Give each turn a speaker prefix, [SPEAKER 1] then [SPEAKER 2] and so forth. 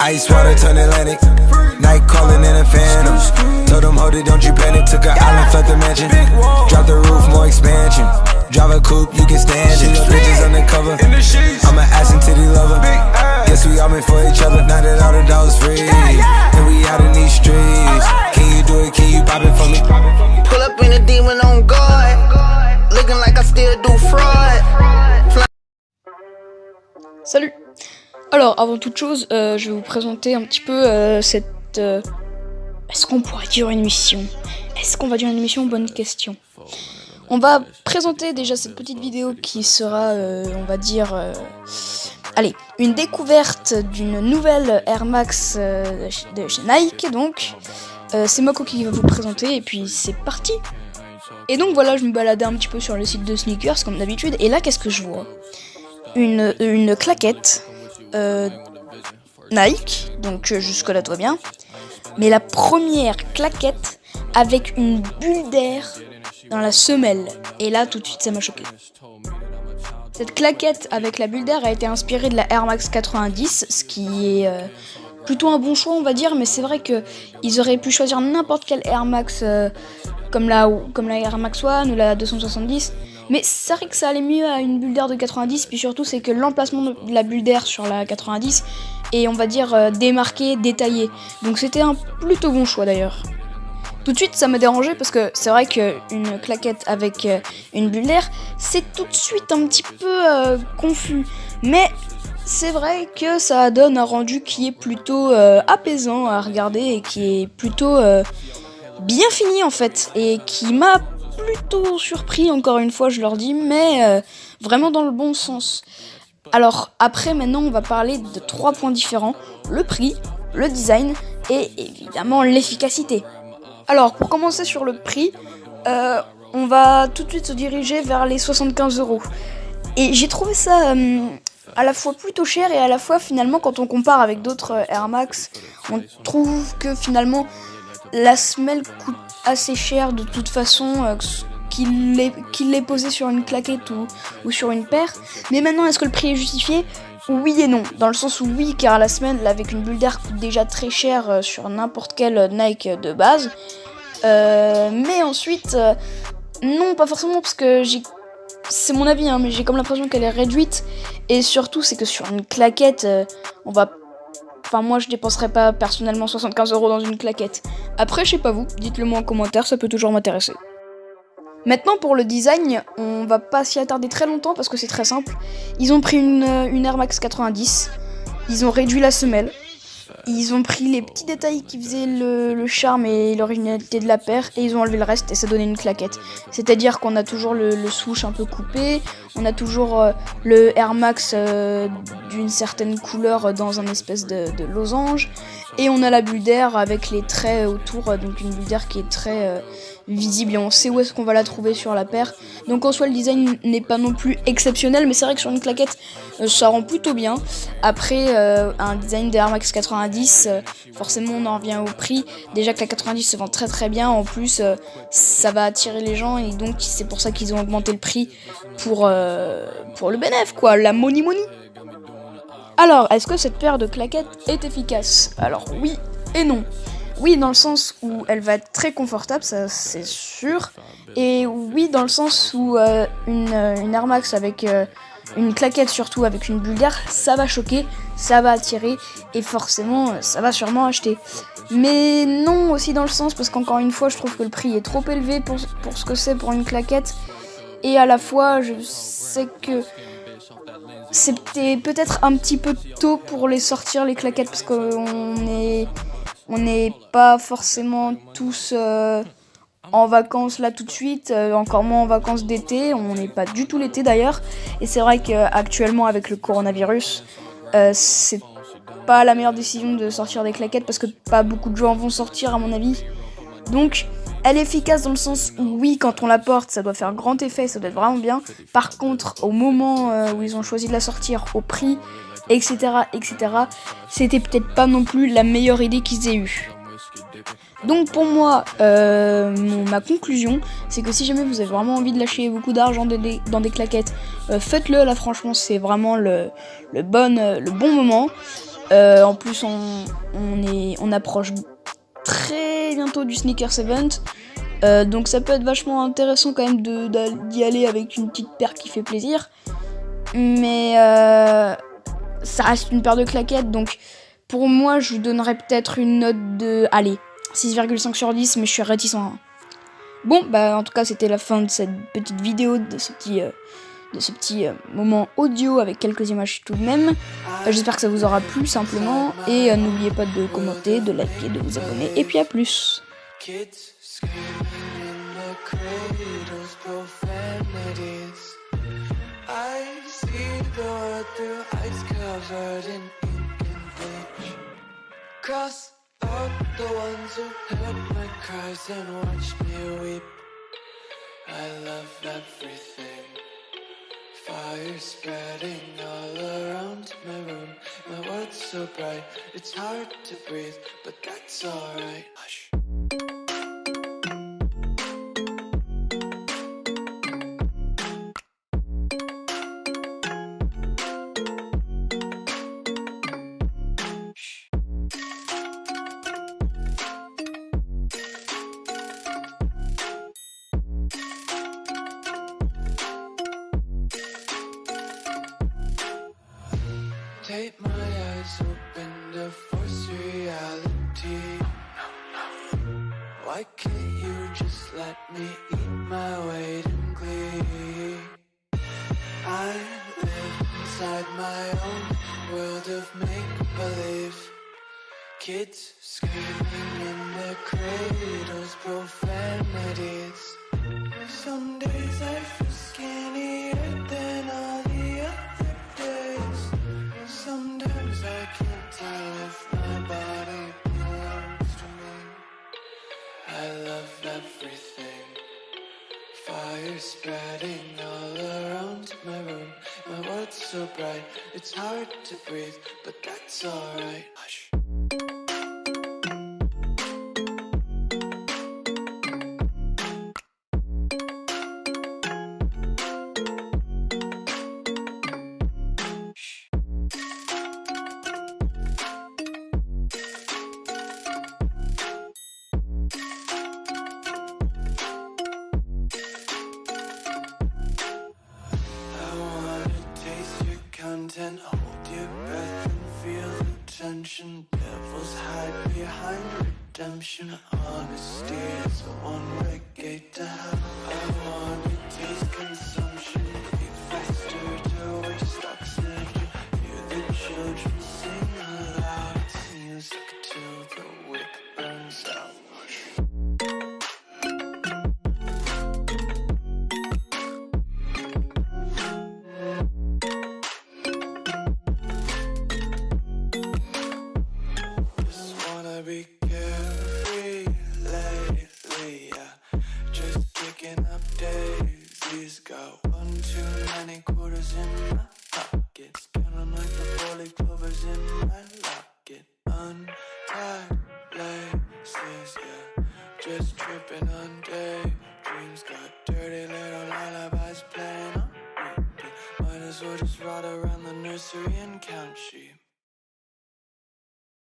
[SPEAKER 1] Ice water turn Atlantic. Night calling in a phantom. Told them, hold it, don't you panic. Took an island, left the mansion. Drop the roof, more expansion. Drive a coupe, you can stand it. Bitches undercover. I'm an ass and titty lover. Guess we all meant for each other. Now that all the dogs free, and we out in these streets. Can you do it? Can you pop it for me?
[SPEAKER 2] Pull up in a demon on guard. Looking like I still do fraud.
[SPEAKER 3] Salut. Alors, avant toute chose, je vais vous présenter un petit peu cette... Est-ce qu'on pourrait dire une émission? Est-ce qu'on va dire une émission? Bonne question. On va présenter déjà cette petite vidéo qui sera, on va dire... allez, une découverte d'une nouvelle Air Max de chez Nike, donc. C'est Moko qui va vous présenter, et puis c'est parti. Et donc voilà, je me baladais un petit peu sur le site de sneakers, comme d'habitude, et là, qu'est-ce que je vois? Une claquette Nike, donc jusque là tout va bien, mais la première claquette avec une bulle d'air dans la semelle, et là tout de suite ça m'a choqué. Cette claquette avec la bulle d'air a été inspirée de la Air Max 90, ce qui est plutôt un bon choix on va dire, mais c'est vrai qu'ils auraient pu choisir n'importe quelle Air Max comme la Air Max One ou la 270, mais c'est vrai que ça allait mieux à une bulle d'air de 90, puis surtout c'est que l'emplacement de la bulle d'air sur la 90 est on va dire démarqué, détaillé, donc c'était un plutôt bon choix d'ailleurs. Tout de suite ça m'a dérangé parce que c'est vrai qu'une claquette avec une bulle d'air c'est tout de suite un petit peu confus, mais c'est vrai que ça donne un rendu qui est plutôt apaisant à regarder et qui est plutôt bien fini en fait, et qui m'a plutôt surpris, encore une fois je leur dis, mais vraiment dans le bon sens. Alors après maintenant on va parler de 3 points différents: le prix, le design et évidemment l'efficacité. Alors pour commencer sur le prix, on va tout de suite se diriger vers les 75 €. Et j'ai trouvé ça à la fois plutôt cher et à la fois finalement quand on compare avec d'autres Air Max, on trouve que finalement la semelle coûte assez cher de toute façon, qu'il l'ait posé sur une claquette ou sur une paire. Mais maintenant, est-ce que le prix est justifié? Oui et non, dans le sens où oui, car la semelle avec une bulle d'air coûte déjà très cher sur n'importe quel Nike de base. Mais ensuite, non, pas forcément, parce que c'est mon avis, hein, mais j'ai comme l'impression qu'elle est réduite. Et surtout, c'est que sur une claquette, moi je dépenserais pas personnellement 75 € dans une claquette. Après je sais pas vous, dites-le moi en commentaire, ça peut toujours m'intéresser. Maintenant pour le design, on va pas s'y attarder très longtemps parce que c'est très simple. Ils ont pris une Air Max 90, ils ont réduit la semelle, ils ont pris les petits détails qui faisaient le charme et l'originalité de la paire et ils ont enlevé le reste et ça donnait une claquette. C'est-à-dire qu'on a toujours le swoosh un peu coupé, on a toujours le Air Max d'une certaine couleur dans un espèce de losange, et on a la bulle d'air avec les traits autour, donc une bulle d'air qui est très visible et on sait où est-ce qu'on va la trouver sur la paire. Donc en soi le design n'est pas non plus exceptionnel, mais c'est vrai que sur une claquette ça rend plutôt bien. Après un design de Air Max 90, forcément on en revient au prix. Déjà que la 90 se vend très très bien, en plus ça va attirer les gens et donc c'est pour ça qu'ils ont augmenté le prix pour le bénéf quoi, la money. Alors est-ce que cette paire de claquettes est efficace? Alors oui et non. Oui, dans le sens où elle va être très confortable, ça c'est sûr. Et oui, dans le sens où une Air Max avec une claquette, surtout avec une bulle d'air, ça va choquer, ça va attirer, et forcément, ça va sûrement acheter. Mais non, aussi dans le sens, parce qu'encore une fois, je trouve que le prix est trop élevé pour ce que c'est pour une claquette. Et à la fois, je sais que c'était peut-être un petit peu tôt pour les sortir, les claquettes, parce on n'est pas forcément tous en vacances là tout de suite, encore moins en vacances d'été, on n'est pas du tout l'été d'ailleurs, et c'est vrai qu'actuellement avec le coronavirus, c'est pas la meilleure décision de sortir des claquettes parce que pas beaucoup de gens vont sortir à mon avis. Donc elle est efficace dans le sens où oui, quand on la porte ça doit faire grand effet, ça doit être vraiment bien. Par contre au moment où ils ont choisi de la sortir, au prix, etc., c'était peut-être pas non plus la meilleure idée qu'ils aient eue. Donc pour moi, ma conclusion, c'est que si jamais vous avez vraiment envie de lâcher beaucoup d'argent dans des claquettes, faites-le, là franchement c'est vraiment le bon moment. En plus, on approche très bientôt du Sneakers Event. Donc ça peut être vachement intéressant quand même d'y aller avec une petite paire qui fait plaisir. Mais ça reste une paire de claquettes. Donc pour moi, je vous donnerais peut-être une note de... Allez, 6,5 sur 10, mais je suis réticent. Bon, bah en tout cas, c'était la fin de cette petite vidéo, de ce petit moment audio avec quelques images tout de même. J'espère que ça vous aura plu simplement. Et n'oubliez pas de commenter, de liker, de vous abonner. Et puis à plus.
[SPEAKER 1] Cross out the ones who heard my cries and watched me weep. I love everything. Fire spreading all around my room. My world's so bright, it's hard to breathe, but that's alright. Hush. Take my eyes open to force reality. Why can't you just let me eat my weight in glee? I live inside my own world of make-believe. Kids screaming in their cradles, profanities. Some days I feel skinnier than all the other days. Sometimes I can't tell if my body belongs to me. I love everything. Fire spreading all around my room. My world's so bright, it's hard to breathe, but that's alright. Hush. And hold your breath and feel the tension. Devils hide behind redemption. Honesty is a one-way gate to hell. I wanna taste consumption. Eat faster to waste oxygen. Hear the children sing aloud. It's music till the wick burns out. Be carefree lately, yeah. Just kicking up daisies. Got one too many quarters in my pockets. Counting like the 4-leaf clovers in my locket. Untied laces, yeah. Just tripping on daydreams. Got dirty little lullabies playing on repeat. Might as well just ride around the nursery and count sheep.